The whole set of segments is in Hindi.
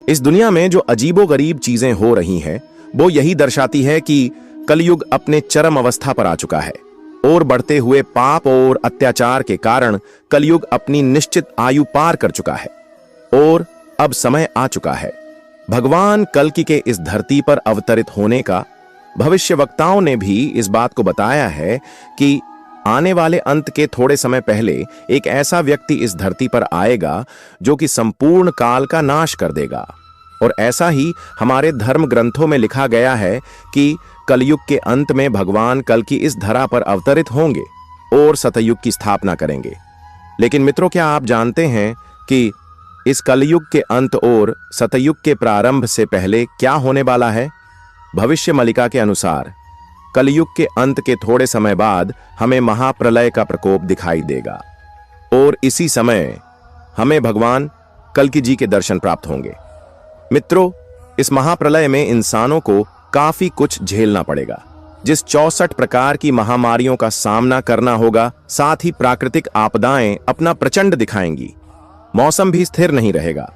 इस दुनिया में जो अजीबोगरीब चीजें हो रही हैं, वो यही दर्शाती है कि कलयुग अपने चरम अवस्था पर आ चुका है और बढ़ते हुए पाप और अत्याचार के कारण कलयुग अपनी निश्चित आयु पार कर चुका है और अब समय आ चुका है भगवान कल्कि के इस धरती पर अवतरित होने का। भविष्यवक्ताओं ने भी इस बात को बताया है कि आने वाले अंत के थोड़े समय पहले एक ऐसा व्यक्ति इस धरती पर आएगा जो कि संपूर्ण काल का नाश कर देगा। और ऐसा ही हमारे धर्म ग्रंथों में लिखा गया है कि कलयुग के अंत में भगवान कल्कि इस धरा पर अवतरित होंगे और सतयुग की स्थापना करेंगे। लेकिन मित्रों, क्या आप जानते हैं कि इस कलयुग के अंत और सतयुग के प्रारंभ से पहले क्या होने वाला है? भविष्य मलिका के अनुसार कलयुग के अंत के थोड़े समय बाद हमें महाप्रलय का प्रकोप दिखाई देगा और इसी समय हमें भगवान कल्कि जी के दर्शन प्राप्त होंगे। मित्रों, इस महाप्रलय में इंसानों को काफी कुछ झेलना पड़ेगा, जिस 64 प्रकार की महामारियों का सामना करना होगा। साथ ही प्राकृतिक आपदाएं अपना प्रचंड दिखाएंगी, मौसम भी स्थिर नहीं रहेगा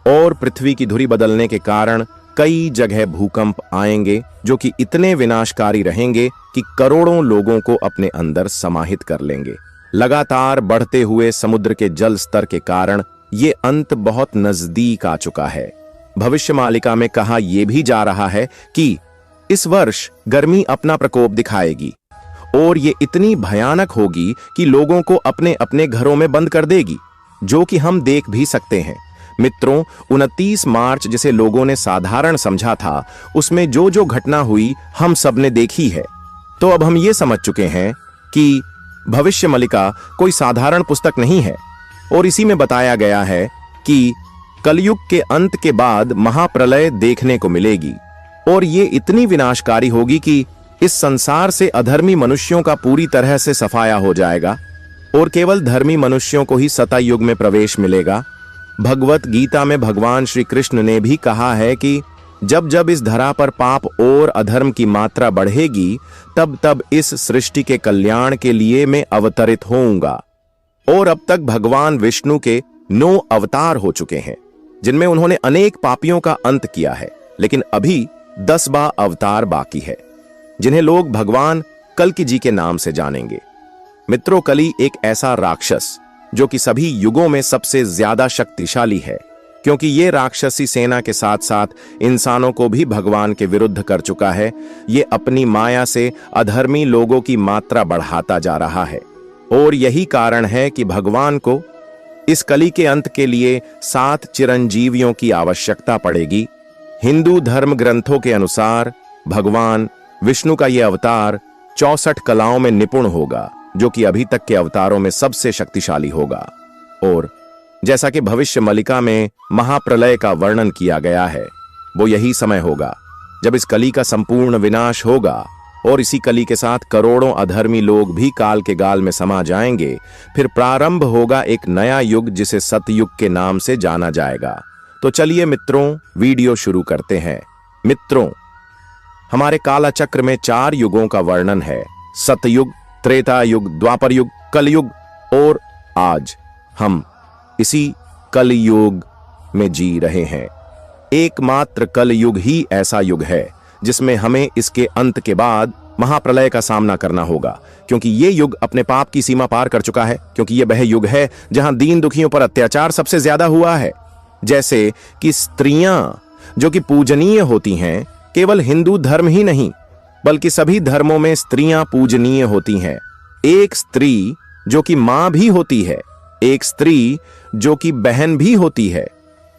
और पृथ्वी की धुरी बदलने के कारण कई जगह भूकंप आएंगे जो कि इतने विनाशकारी रहेंगे कि करोड़ों लोगों को अपने अंदर समाहित कर लेंगे। लगातार बढ़ते हुए समुद्र के जल स्तर के कारण ये अंत बहुत नजदीक आ चुका है। भविष्य मालिका में कहा यह भी जा रहा है कि इस वर्ष गर्मी अपना प्रकोप दिखाएगी और ये इतनी भयानक होगी कि लोगों को अपने अपने घरों में बंद कर देगी, जो कि हम देख भी सकते हैं। मित्रों, 29 मार्च जिसे लोगों ने साधारण समझा था, उसमें जो जो घटना हुई हम सब ने देखी है। तो अब हम ये समझ चुके हैं कि भविष्य मलिका कोई साधारण पुस्तक नहीं है और इसी में बताया गया है कि कलयुग के अंत के बाद महाप्रलय देखने को मिलेगी और ये इतनी विनाशकारी होगी कि इस संसार से अधर्मी मनुष्यों का पूरी तरह से सफाया हो जाएगा और केवल धर्मी मनुष्यों को ही सतयुग में प्रवेश मिलेगा। भगवत गीता में भगवान श्री कृष्ण ने भी कहा है कि जब जब इस धरा पर पाप और अधर्म की मात्रा बढ़ेगी, तब तब इस सृष्टि के कल्याण के लिए मैं अवतरित होऊंगा। और अब तक भगवान विष्णु के 9 अवतार हो चुके हैं, जिनमें उन्होंने अनेक पापियों का अंत किया है, लेकिन अभी 10वां अवतार बाकी है, जिन्हें लोग भगवान कल्कि जी के नाम से जानेंगे। मित्रों, कली एक ऐसा राक्षस जो कि सभी युगों में सबसे ज्यादा शक्तिशाली है, क्योंकि ये राक्षसी सेना के साथ साथ इंसानों को भी भगवान के विरुद्ध कर चुका है। ये अपनी माया से अधर्मी लोगों की मात्रा बढ़ाता जा रहा है और यही कारण है कि भगवान को इस कली के अंत के लिए 7 चिरंजीवियों की आवश्यकता पड़ेगी। हिंदू धर्म ग्रंथों के अनुसार भगवान विष्णु का यह अवतार 64 कलाओं में निपुण होगा, जो कि अभी तक के अवतारों में सबसे शक्तिशाली होगा। और जैसा कि भविष्य मलिका में महाप्रलय का वर्णन किया गया है, वो यही समय होगा जब इस कली का संपूर्ण विनाश होगा और इसी कली के साथ करोड़ों अधर्मी लोग भी काल के गाल में समा जाएंगे। फिर प्रारंभ होगा एक नया युग जिसे सतयुग के नाम से जाना जाएगा। तो चलिए मित्रों, वीडियो शुरू करते हैं। मित्रों, हमारे काला चक्र में 4 युगों का वर्णन है: सतयुग, त्रेता युग, द्वापर युग, कलयुग और आज हम इसी कलयुग में जी रहे हैं। एकमात्र कलयुग ही ऐसा युग है जिसमें हमें इसके अंत के बाद महाप्रलय का सामना करना होगा, क्योंकि ये युग अपने पाप की सीमा पार कर चुका है। क्योंकि ये वह युग है जहां दीन दुखियों पर अत्याचार सबसे ज्यादा हुआ है। जैसे कि स्त्रियां जो कि पूजनीय होती हैं, केवल हिंदू धर्म ही नहीं बल्कि सभी धर्मों में स्त्रियां पूजनीय होती हैं। एक स्त्री जो कि मां भी होती है, एक स्त्री जो कि बहन भी होती है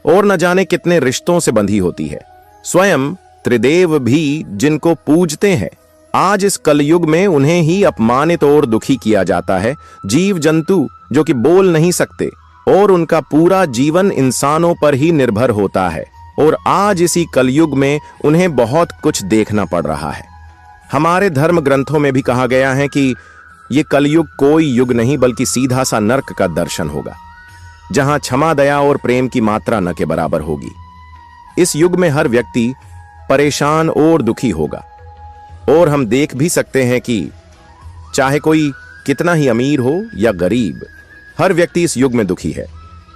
और न जाने कितने रिश्तों से बंधी होती है। स्वयं त्रिदेव भी जिनको पूजते हैं, आज इस कलयुग में उन्हें ही अपमानित और दुखी किया जाता है। जीव जंतु जो कि बोल नहीं सकते और उनका पूरा जीवन इंसानों पर ही निर्भर होता है और आज इसी कलयुग में उन्हें बहुत कुछ देखना पड़ रहा है। हमारे धर्म ग्रंथों में भी कहा गया है कि ये कलयुग कोई युग नहीं बल्कि सीधा सा नर्क का दर्शन होगा, जहां क्षमा, दया और प्रेम की मात्रा न के बराबर होगी। इस युग में हर व्यक्ति परेशान और दुखी होगा और हम देख भी सकते हैं कि चाहे कोई कितना ही अमीर हो या गरीब, हर व्यक्ति इस युग में दुखी है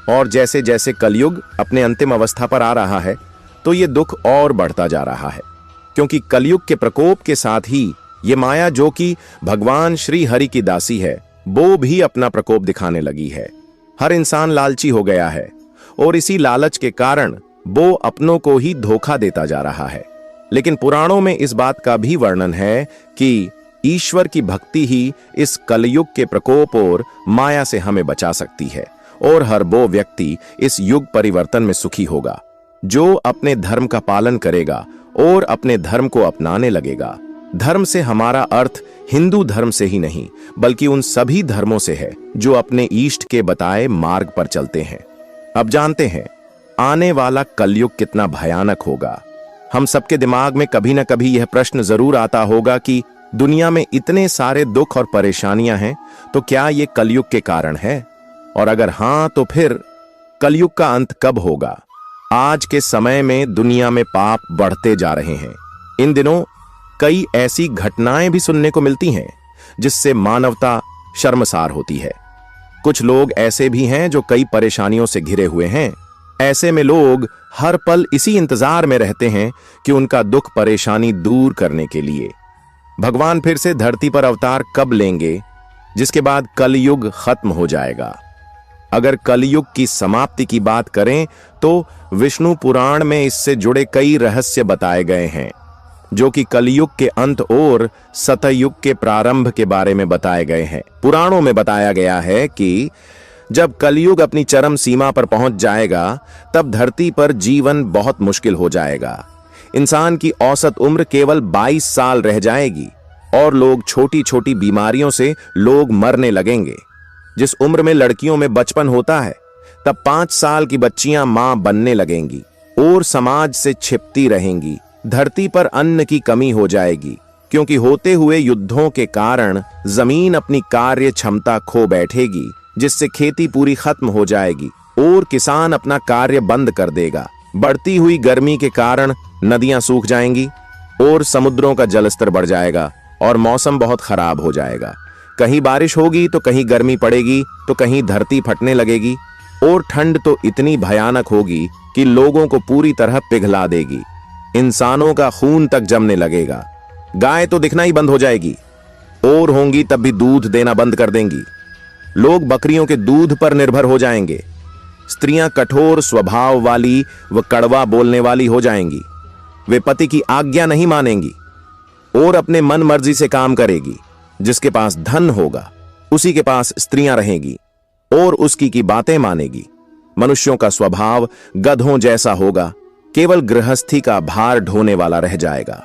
और जैसे जैसे कलयुग अपने अंतिम अवस्था पर आ रहा है तो ये दुख और बढ़ता जा रहा है, क्योंकि कलयुग के प्रकोप के साथ ही ये माया, जो कि भगवान श्री हरि की दासी है, वो भी अपना प्रकोप दिखाने लगी है। हर इंसान लालची हो गया है और इसी लालच के कारण वो अपनों को ही धोखा देता जा रहा है। लेकिन पुराणों में इस बात का भी वर्णन है कि ईश्वर की भक्ति ही इस कलयुग के प्रकोप और माया से हमें बचा सकती है, और हर वो व्यक्ति इस युग परिवर्तन में सुखी होगा जो अपने धर्म का पालन करेगा और अपने धर्म को अपनाने लगेगा। धर्म से हमारा अर्थ हिंदू धर्म से ही नहीं, बल्कि उन सभी धर्मों से है जो अपने इष्ट के बताए मार्ग पर चलते हैं। अब जानते हैं आने वाला कलयुग कितना भयानक होगा। हम सबके दिमाग में कभी ना कभी यह प्रश्न जरूर आता होगा कि दुनिया में इतने सारे दुख और परेशानियां हैं, तो क्या ये कलयुग के कारण है? और अगर हां, तो फिर कलयुग का अंत कब होगा? आज के समय में दुनिया में पाप बढ़ते जा रहे हैं। इन दिनों कई ऐसी घटनाएं भी सुनने को मिलती हैं जिससे मानवता शर्मसार होती है। कुछ लोग ऐसे भी हैं जो कई परेशानियों से घिरे हुए हैं। ऐसे में लोग हर पल इसी इंतजार में रहते हैं कि उनका दुख परेशानी दूर करने के लिए भगवान फिर से धरती पर अवतार कब लेंगे, जिसके बाद कलयुग खत्म हो जाएगा। अगर कलयुग की समाप्ति की बात करें तो विष्णु पुराण में इससे जुड़े कई रहस्य बताए गए हैं, जो कि कलयुग के अंत और सतयुग के प्रारंभ के बारे में बताए गए हैं। पुराणों में बताया गया है कि जब कलयुग अपनी चरम सीमा पर पहुंच जाएगा, तब धरती पर जीवन बहुत मुश्किल हो जाएगा। इंसान की औसत उम्र केवल 22 साल रह जाएगी और लोग छोटी छोटी बीमारियों से लोग मरने लगेंगे। जिस उम्र में लड़कियों में बचपन होता है, तब 5 साल की बच्चियां मां बनने लगेंगी और समाज से छिपती रहेंगी। धरती पर अन्न की कमी हो जाएगी, क्योंकि होते हुए युद्धों के कारण जमीन अपनी कार्य क्षमता खो बैठेगी, जिससे खेती पूरी खत्म हो जाएगी और किसान अपना कार्य बंद कर देगा। बढ़ती हुई गर्मी के कारण नदियां सूख जाएंगी और समुद्रों का जलस्तर बढ़ जाएगा और मौसम बहुत खराब हो जाएगा। कहीं बारिश होगी तो कहीं गर्मी पड़ेगी, तो कहीं धरती फटने लगेगी और ठंड तो इतनी भयानक होगी कि लोगों को पूरी तरह पिघला देगी। इंसानों का खून तक जमने लगेगा। गाय तो दिखना ही बंद हो जाएगी और होंगी तब भी दूध देना बंद कर देंगी। लोग बकरियों के दूध पर निर्भर हो जाएंगे। स्त्रियां कठोर स्वभाव वाली व कड़वा बोलने वाली हो जाएंगी। वे पति की आज्ञा नहीं मानेंगी और अपने मन मर्जी से काम करेगी। जिसके पास धन होगा उसी के पास स्त्रियां रहेंगी और उसकी की बातें मानेगी। मनुष्यों का स्वभाव गधों जैसा होगा, केवल गृहस्थी का भार ढोने वाला रह जाएगा।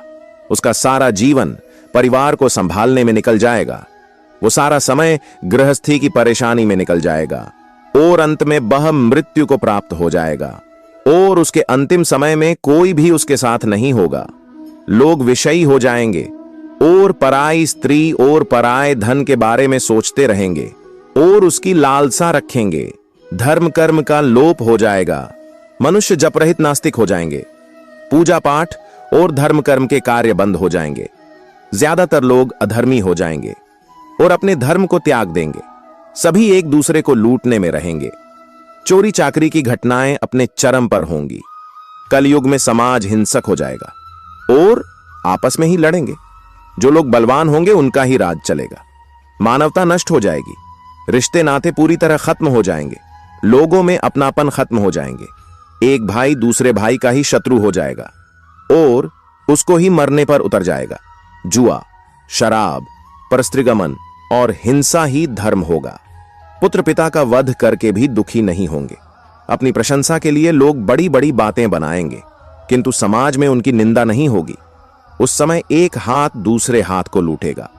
उसका सारा जीवन परिवार को संभालने में निकल जाएगा। वो सारा समय गृहस्थी की परेशानी में निकल जाएगा और अंत में वह मृत्यु को प्राप्त हो जाएगा और उसके अंतिम समय में कोई भी उसके साथ नहीं होगा। लोग विषयी हो जाएंगे और पराई स्त्री और पराए धन के बारे में सोचते रहेंगे और उसकी लालसा रखेंगे। धर्म कर्म का लोप हो जाएगा। मनुष्य जप रहित नास्तिक हो जाएंगे। पूजा पाठ और धर्म कर्म के कार्य बंद हो जाएंगे। ज्यादातर लोग अधर्मी हो जाएंगे और अपने धर्म को त्याग देंगे। सभी एक दूसरे को लूटने में रहेंगे। चोरी चाकरी की घटनाएं अपने चरम पर होंगी। कलयुग में समाज हिंसक हो जाएगा और आपस में ही लड़ेंगे। जो लोग बलवान होंगे उनका ही राज चलेगा। मानवता नष्ट हो जाएगी। रिश्ते नाते पूरी तरह खत्म हो जाएंगे। लोगों में अपनापन खत्म हो जाएंगे। एक भाई दूसरे भाई का ही शत्रु हो जाएगा और उसको ही मरने पर उतर जाएगा। जुआ, शराब, परस्त्रीगमन और हिंसा ही धर्म होगा। पुत्र पिता का वध करके भी दुखी नहीं होंगे। अपनी प्रशंसा के लिए लोग बड़ी बड़ी बातें बनाएंगे, किंतु समाज में उनकी निंदा नहीं होगी। उस समय एक हाथ दूसरे हाथ को लूटेगा।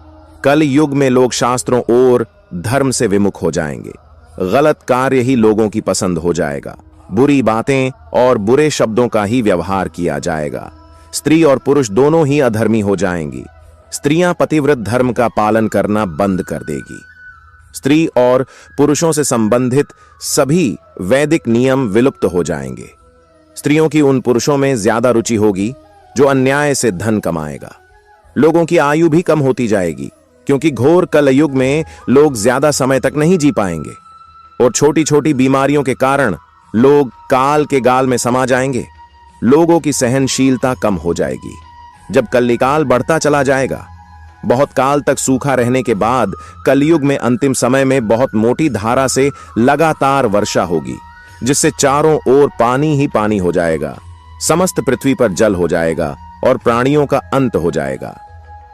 कल युग में लोग शास्त्रों और धर्म से विमुख हो जाएंगे। गलत कार्य ही लोगों की पसंद हो जाएगा। बुरी बातें और बुरे शब्दों का ही व्यवहार किया जाएगा। स्त्री और पुरुष दोनों ही अधर्मी हो जाएंगी। स्त्रियां पतिव्रत धर्म का पालन करना बंद कर देगी। स्त्री और पुरुषों से संबंधित सभी वैदिक नियम विलुप्त हो जाएंगे। स्त्रियों की उन पुरुषों में ज्यादा रुचि होगी जो अन्याय से धन कमाएगा। लोगों की आयु भी कम होती जाएगी, क्योंकि घोर कलयुग में लोग ज्यादा समय तक नहीं जी पाएंगे। और छोटी छोटी बीमारियों के कारण लोग काल के गाल में समा जाएंगे। लोगों की सहनशीलता कम हो जाएगी। जब कलिकाल बढ़ता चला जाएगा, बहुत काल तक सूखा रहने के बाद कलयुग में अंतिम समय में बहुत मोटी धारा से लगातार वर्षा होगी, जिससे चारों ओर पानी ही पानी हो जाएगा। समस्त पृथ्वी पर जल हो जाएगा और प्राणियों का अंत हो जाएगा।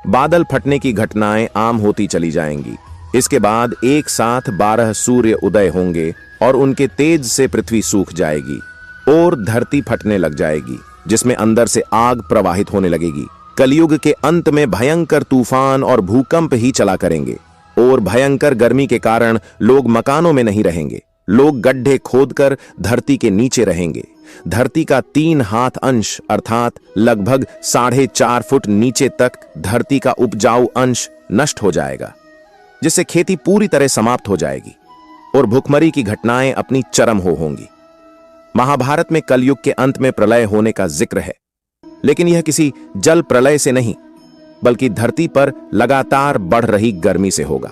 बादल फटने की घटनाएं आम होती चली जाएंगी। इसके बाद एक साथ 12 सूर्य उदय होंगे और उनके तेज से पृथ्वी सूख जाएगी और धरती फटने लग जाएगी, जिसमें अंदर से आग प्रवाहित होने लगेगी। कलयुग के अंत में भयंकर तूफान और भूकंप ही चला करेंगे और भयंकर गर्मी के कारण लोग मकानों में नहीं रहेंगे। लोग गड्ढे खोदकर धरती के नीचे रहेंगे। धरती का 3 हाथ अंश अर्थात लगभग 4.5 फुट नीचे तक धरती का उपजाऊ अंश नष्ट हो जाएगा, जिससे खेती पूरी तरह समाप्त हो जाएगी और भूखमरी की घटनाएं अपनी चरम होंगी। महाभारत में कलयुग के अंत में प्रलय होने का जिक्र है, लेकिन यह किसी जल प्रलय से नहीं, बल्कि धरती पर लगातार बढ़ रही गर्मी से होगा।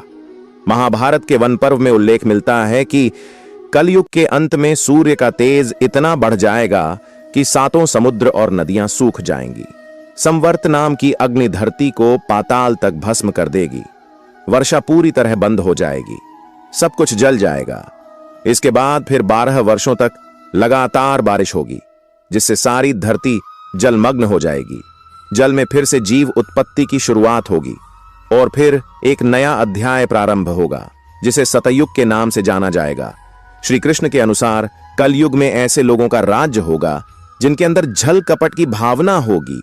महाभारत के वन पर्व में उल्लेख मिलता है कि कलयुग के अंत में सूर्य का तेज इतना बढ़ जाएगा कि 7 समुद्र और नदियां सूख जाएंगी। संवर्त नाम की अग्नि धरती को पाताल तक भस्म कर देगी। वर्षा पूरी तरह बंद हो जाएगी। सब कुछ जल जाएगा। इसके बाद फिर 12 वर्षों तक लगातार बारिश होगी, जिससे सारी धरती जलमग्न हो जाएगी। जल में फिर से जीव उत्पत्ति की शुरुआत होगी और फिर एक नया अध्याय प्रारंभ होगा, जिसे सतयुग के नाम से जाना जाएगा। श्री कृष्ण के अनुसार कलयुग में ऐसे लोगों का राज्य होगा जिनके अंदर छल कपट की भावना होगी,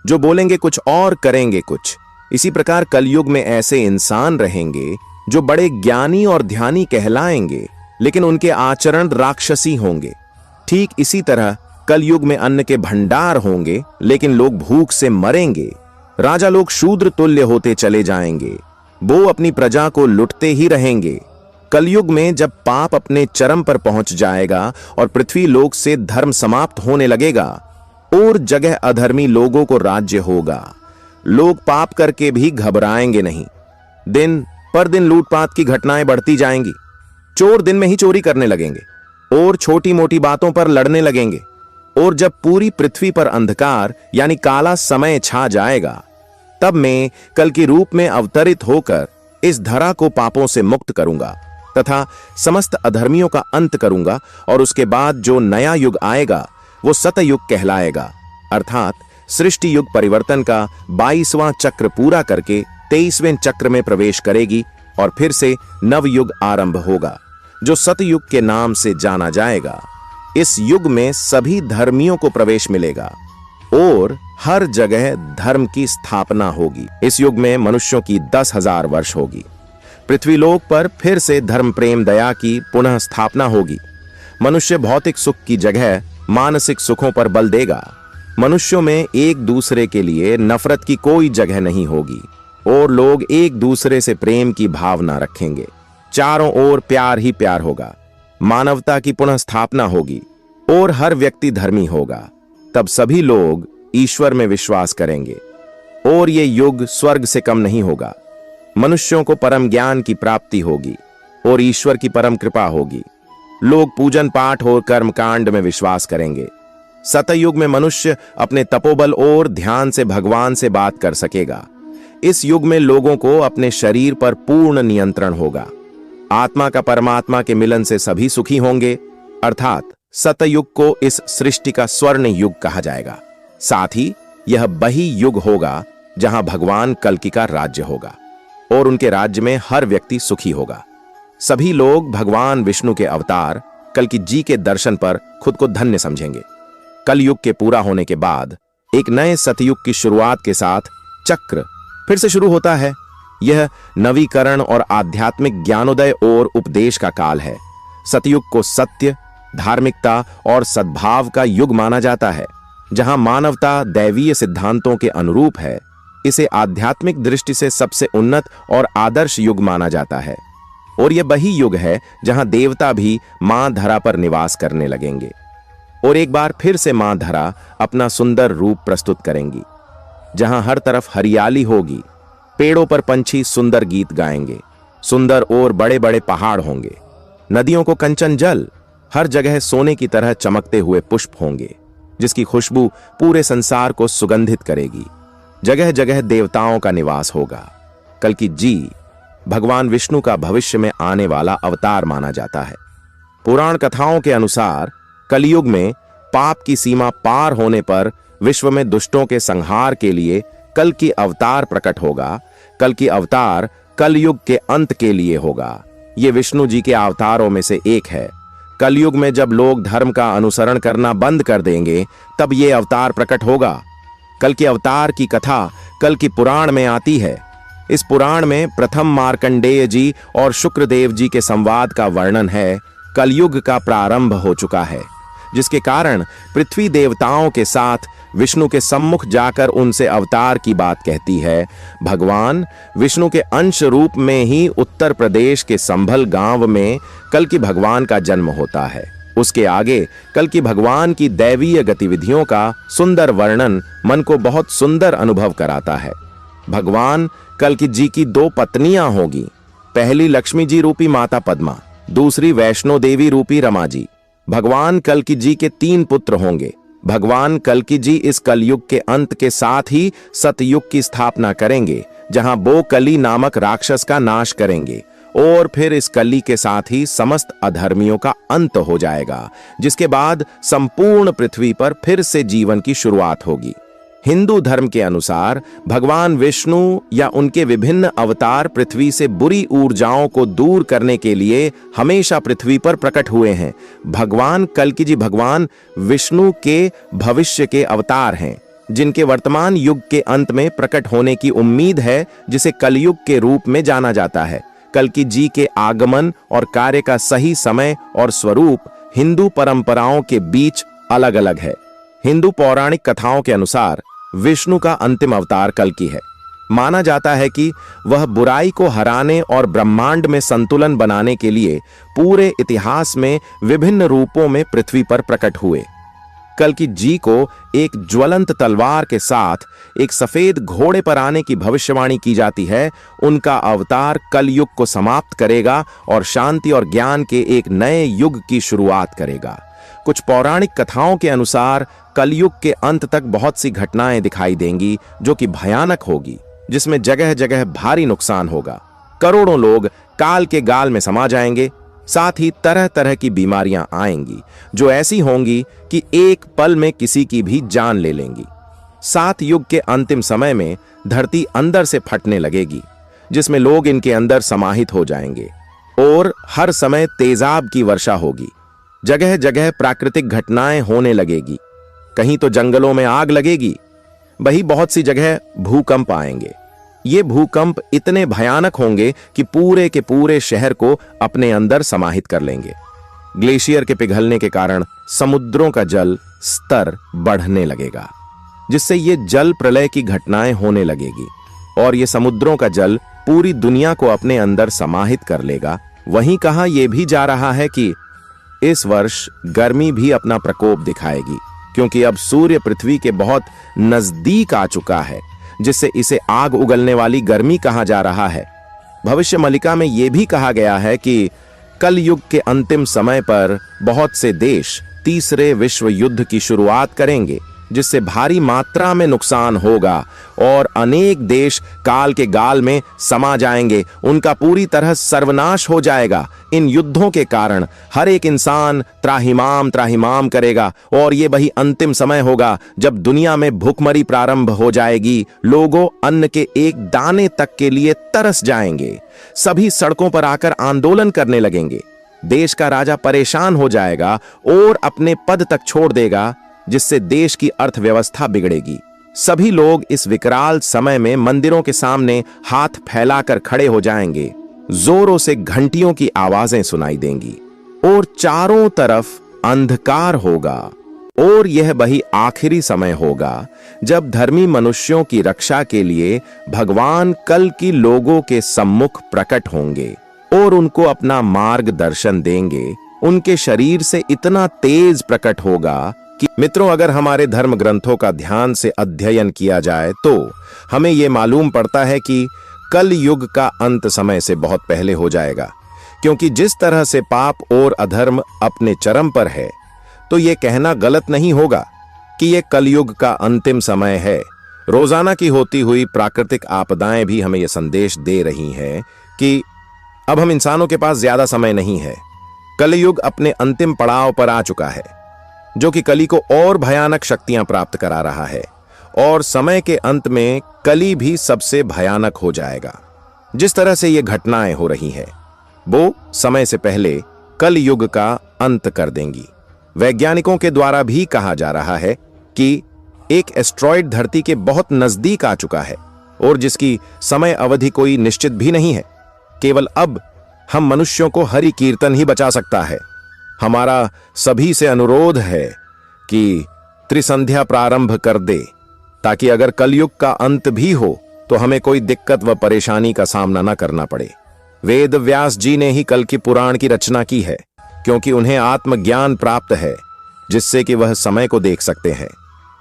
जो बोलेंगे कुछ और करेंगे कुछ। इसी प्रकार कलयुग में ऐसे इंसान रहेंगे जो बड़े ज्ञानी और ध्यानी कहलाएंगे, लेकिन उनके आचरण राक्षसी होंगे। ठीक इसी तरह कलयुग में अन्न के भंडार होंगे, लेकिन लोग भूख से मरेंगे। राजा लोग शूद्र तुल्य होते चले जाएंगे। वो अपनी प्रजा को लुटते ही रहेंगे। कलयुग में जब पाप अपने चरम पर पहुंच जाएगा और पृथ्वी लोक से धर्म समाप्त होने लगेगा और जगह अधर्मी लोगों को राज्य होगा, लोग पाप करके भी घबराएंगे नहीं। दिन पर दिन लूटपाट की घटनाएं बढ़ती जाएंगी। चोर दिन में ही चोरी करने लगेंगे और छोटी मोटी बातों पर लड़ने लगेंगे। और जब पूरी पृथ्वी पर अंधकार यानी काला समय छा जाएगा, तब मैं कल के रूप में अवतरित होकर इस धरा को पापों से मुक्त करूंगा तथा समस्त अधर्मियों का अंत करूंगा। और उसके बाद जो नया युग आएगा वो सतयुग कहलाएगा, अर्थात सृष्टि युग परिवर्तन का 22वां चक्र पूरा करके 23वें चक्र में प्रवेश करेगी और फिर से नवयुग आरंभ होगा, जो सतयुग के नाम से जाना जाएगा। इस युग में सभी धर्मियों को प्रवेश मिलेगा और हर जगह धर्म की स्थापना होगी। इस युग में मनुष्यों की 10,000 वर्ष होगी। पृथ्वीलोक पर फिर से धर्म प्रेम दया की पुनः स्थापना होगी। मनुष्य भौतिक सुख की जगह मानसिक सुखों पर बल देगा। मनुष्यों में एक दूसरे के लिए नफरत की कोई जगह नहीं होगी और लोग एक दूसरे से प्रेम की भावना रखेंगे। चारों ओर प्यार ही प्यार होगा। मानवता की पुनः स्थापना होगी और हर व्यक्ति धर्मी होगा। तब सभी लोग ईश्वर में विश्वास करेंगे और ये युग स्वर्ग से कम नहीं होगा। मनुष्यों को परम ज्ञान की प्राप्ति होगी और ईश्वर की परम कृपा होगी। लोग पूजन पाठ और कर्मकांड में विश्वास करेंगे। सतयुग में मनुष्य अपने तपोबल और ध्यान से भगवान से बात कर सकेगा। इस युग में लोगों को अपने शरीर पर पूर्ण नियंत्रण होगा। आत्मा का परमात्मा के मिलन से सभी सुखी होंगे, अर्थात सतयुग को इस सृष्टि का स्वर्ण युग कहा जाएगा। साथ ही यह वही युग होगा जहां भगवान कल्कि का राज्य होगा और उनके राज्य में हर व्यक्ति सुखी होगा। सभी लोग भगवान विष्णु के अवतार कल्कि जी के दर्शन पर खुद को धन्य समझेंगे। कलयुग के पूरा होने के बाद एक नए सतयुग की शुरुआत के साथ चक्र फिर से शुरू होता है। यह नवीकरण और आध्यात्मिक ज्ञानोदय और उपदेश का काल है। सतयुग को सत्य, धार्मिकता और सद्भाव का युग माना जाता है। जहां मानवता दैवीय सिद्धांतों के अनुरूप है, इसे आध्यात्मिक दृष्टि से सबसे उन्नत और आदर्श युग माना जाता है। और यह वही युग है जहां देवता भी मां धरा पर निवास करने लगेंगे और एक बार फिर से मां धरा अपना सुंदर रूप प्रस्तुत करेंगी, जहां हर तरफ हरियाली होगी। पेड़ों पर पंछी सुंदर गीत गाएंगे। सुंदर और बड़े बड़े पहाड़ होंगे। नदियों को कंचन जल, हर जगह सोने की तरह चमकते हुए पुष्प होंगे, जिसकी खुशबू पूरे संसार को सुगंधित करेगी। जगह जगह देवताओं का निवास होगा। कल्कि जी भगवान विष्णु का भविष्य में आने वाला अवतार माना जाता है। पुराण कथाओं के अनुसार कलयुग में पाप की सीमा पार होने पर विश्व में दुष्टों के संहार के लिए कल की अवतार प्रकट होगा। कल की अवतार कलयुग के अंत के लिए होगा। ये विष्णु जी के अवतारों में से एक है। कलयुग में जब लोग धर्म का अनुसरण करना बंद कर देंगे, तब ये अवतार प्रकट होगा। कल के अवतार की कथा कल की पुराण में आती है। इस पुराण में प्रथम मार्कंडेय जी और शुक्रदेव जी के संवाद का वर्णन है। कलयुग का प्रारंभ हो चुका है, जिसके कारण पृथ्वी देवताओं के साथ विष्णु के सम्मुख जाकर उनसे अवतार की बात कहती है। भगवान विष्णु के अंश रूप में ही उत्तर प्रदेश के संभल गांव में कल की भगवान का जन्म होता है। उसके आगे कल की भगवान की दैवीय गतिविधियों का सुंदर वर्णन मन को बहुत सुंदर अनुभव कराता है। भगवान कल की जी की 2 पत्नियां होगी। पहली लक्ष्मी जी रूपी माता पद्मा, दूसरी वैष्णो देवी रूपी रमा जी। भगवान कल की जी के 3 पुत्र होंगे। भगवान कल की जी इस कलयुग के अंत के साथ ही सतयुग की स्थापना करेंगे, जहां बोकली नामक राक्षस का नाश करेंगे, और फिर इस कली के साथ ही समस्त अधर्मियों का अंत हो जाएगा, जिसके बाद संपूर्ण पृथ्वी पर फिर से जीवन की शुरुआत होगी। हिंदू धर्म के अनुसार भगवान विष्णु या उनके विभिन्न अवतार पृथ्वी से बुरी ऊर्जाओं को दूर करने के लिए हमेशा पृथ्वी पर प्रकट हुए हैं। भगवान कल्कि जी भगवान विष्णु के भविष्य के अवतार हैं, जिनके वर्तमान युग के अंत में प्रकट होने की उम्मीद है, जिसे कलयुग के रूप में जाना जाता है। कल्कि जी के आगमन और कार्य का सही समय और स्वरूप हिंदू परंपराओं के बीच अलग अलग है। हिंदू पौराणिक कथाओं के अनुसार विष्णु का अंतिम अवतार कल्कि है। माना जाता है कि वह बुराई को हराने और ब्रह्मांड में संतुलन बनाने के लिए पूरे इतिहास में विभिन्न रूपों में पृथ्वी पर प्रकट हुए। कल्कि जी को एक ज्वलंत तलवार के साथ एक सफेद घोड़े पर आने की भविष्यवाणी की जाती है। उनका अवतार कलयुग को समाप्त करेगा और शांति और ज्ञान के एक नए युग की शुरुआत करेगा। कुछ पौराणिक कथाओं के अनुसार कलयुग के अंत तक बहुत सी घटनाएं दिखाई देंगी, जो कि भयानक होगी, जिसमें जगह जगह भारी नुकसान होगा। करोड़ों लोग काल के गाल में समा जाएंगे। साथ ही तरह तरह की बीमारियां आएंगी, जो ऐसी होंगी कि एक पल में किसी की भी जान ले लेंगी। 7 युग के अंतिम समय में धरती अंदर से फटने लगेगी, जिसमें लोग इनके अंदर समाहित हो जाएंगे, और हर समय तेजाब की वर्षा होगी। जगह जगह प्राकृतिक घटनाएं होने लगेगी। कहीं तो जंगलों में आग लगेगी, वहीं बहुत सी जगह भूकंप आएंगे। ये भूकंप इतने भयानक होंगे कि पूरे के पूरे शहर को अपने अंदर समाहित कर लेंगे। ग्लेशियर के पिघलने के कारण समुद्रों का जल स्तर बढ़ने लगेगा, जिससे ये जल प्रलय की घटनाएं होने लगेगी, और ये समुद्रों का जल पूरी दुनिया को अपने अंदर समाहित कर लेगा। वहीं कहा यह भी जा रहा है कि इस वर्ष गर्मी भी अपना प्रकोप दिखाएगी, क्योंकि अब सूर्य पृथ्वी के बहुत नजदीक आ चुका है, जिससे इसे आग उगलने वाली गर्मी कहा जा रहा है। भविष्य मलिका में यह भी कहा गया है कि कल युग के अंतिम समय पर बहुत से देश तीसरे विश्व युद्ध की शुरुआत करेंगे, जिससे भारी मात्रा में नुकसान होगा और अनेक देश काल के गाल में समा जाएंगे। उनका पूरी तरह सर्वनाश हो जाएगा। इन युद्धों के कारण हर एक इंसान त्राहिमाम त्राहिमाम करेगा, और ये वही अंतिम समय होगा जब दुनिया में भूखमरी प्रारंभ हो जाएगी। लोगों अन्न के एक दाने तक के लिए तरस जाएंगे। सभी सड़कों पर आकर आंदोलन करने लगेंगे। देश का राजा परेशान हो जाएगा और अपने पद तक छोड़ देगा, जिससे देश की अर्थव्यवस्था बिगड़ेगी। सभी लोग इस विकराल समय में मंदिरों के सामने हाथ फैलाकर खड़े हो जाएंगे। जोरों से घंटियों की आवाजें सुनाई देंगी और चारों तरफ अंधकार होगा। और यह वही आखिरी समय होगा जब धर्मी मनुष्यों की रक्षा के लिए भगवान कल की लोगों के सम्मुख प्रकट होंगे और उनको अपना मार्गदर्शन देंगे। उनके शरीर से इतना तेज प्रकट होगा कि मित्रों, अगर हमारे धर्म ग्रंथों का ध्यान से अध्ययन किया जाए तो हमें यह मालूम पड़ता है कि कल युग का अंत समय से बहुत पहले हो जाएगा, क्योंकि जिस तरह से पाप और अधर्म अपने चरम पर है, तो ये कहना गलत नहीं होगा कि ये कलयुग का अंतिम समय है। रोजाना की होती हुई प्राकृतिक आपदाएं भी हमें यह संदेश दे रही हैं कि अब हम इंसानों के पास ज्यादा समय नहीं है। कलयुग अपने अंतिम पड़ाव पर आ चुका है, जो कि कली को और भयानक शक्तियां प्राप्त करा रहा है, और समय के अंत में कली भी सबसे भयानक हो जाएगा। जिस तरह से ये घटनाएं हो रही हैं, वो समय से पहले कलयुग का अंत कर देंगी। वैज्ञानिकों के द्वारा भी कहा जा रहा है कि एक एस्ट्रॉयड धरती के बहुत नजदीक आ चुका है, और जिसकी समय अवधि कोई निश्चित भी नहीं है। केवल अब हम मनुष्यों को हरि कीर्तन ही बचा सकता है। हमारा सभी से अनुरोध है कि त्रिसंध्या प्रारंभ कर दे, ताकि अगर कलयुग का अंत भी हो तो हमें कोई दिक्कत व परेशानी का सामना न करना पड़े। वेद व्यास जी ने ही कल की पुराण की रचना की है, क्योंकि उन्हें आत्मज्ञान प्राप्त है, जिससे कि वह समय को देख सकते हैं।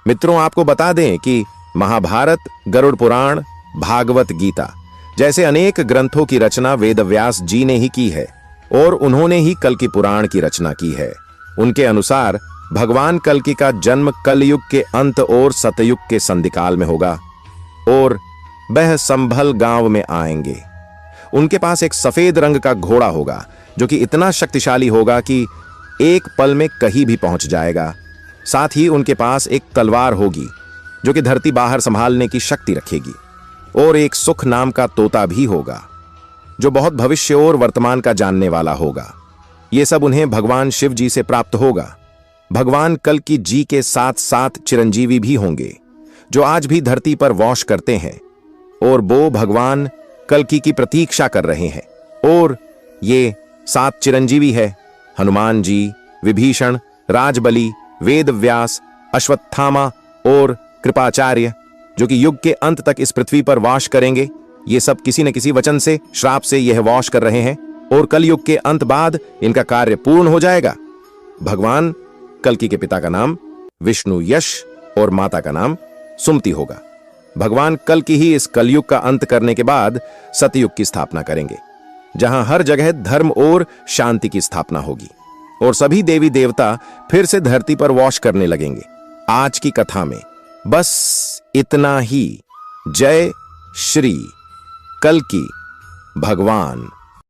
मित्रों, आपको बता दें कि महाभारत, गरुड़ पुराण, भागवत गीता जैसे अनेक ग्रंथों की रचना वेद व्यास जी ने ही की है, और उन्होंने ही कल की पुराण की रचना की है। उनके अनुसार भगवान कल्कि का जन्म कलयुग के अंत और सतयुग के संधिकाल में होगा, और वह संभल गांव में आएंगे। उनके पास एक सफेद रंग का घोड़ा होगा, जो कि इतना शक्तिशाली होगा कि एक पल में कहीं भी पहुंच जाएगा। साथ ही उनके पास एक तलवार होगी, जो कि धरती बाहर संभालने की शक्ति रखेगी, और एक सुख नाम का तोता भी होगा, जो बहुत भविष्य और वर्तमान का जानने वाला होगा। ये सब उन्हें भगवान शिव जी से प्राप्त होगा। भगवान कल्कि जी के साथ साथ चिरंजीवी भी होंगे, जो आज भी धरती पर वास करते हैं, और वो भगवान कल्कि की प्रतीक्षा कर रहे हैं। और ये 7 चिरंजीवी है: हनुमान जी, विभीषण, राजबली, वेद व्यास, अश्वत्थामा और कृपाचार्य, जो कि युग के अंत तक इस पृथ्वी पर वास करेंगे। ये सब किसी न किसी वचन से, श्राप से यह वास कर रहे हैं, और कलयुग के अंत बाद इनका कार्य पूर्ण हो जाएगा। भगवान कल्कि के पिता का नाम विष्णु यश और माता का नाम सुमति होगा। भगवान कल्कि ही इस कलयुग का अंत करने के बाद सतयुग की स्थापना करेंगे, जहां हर जगह धर्म और शांति की स्थापना होगी, और सभी देवी देवता फिर से धरती पर वास करने लगेंगे। आज की कथा में बस इतना ही। जय श्री कल्कि भगवान।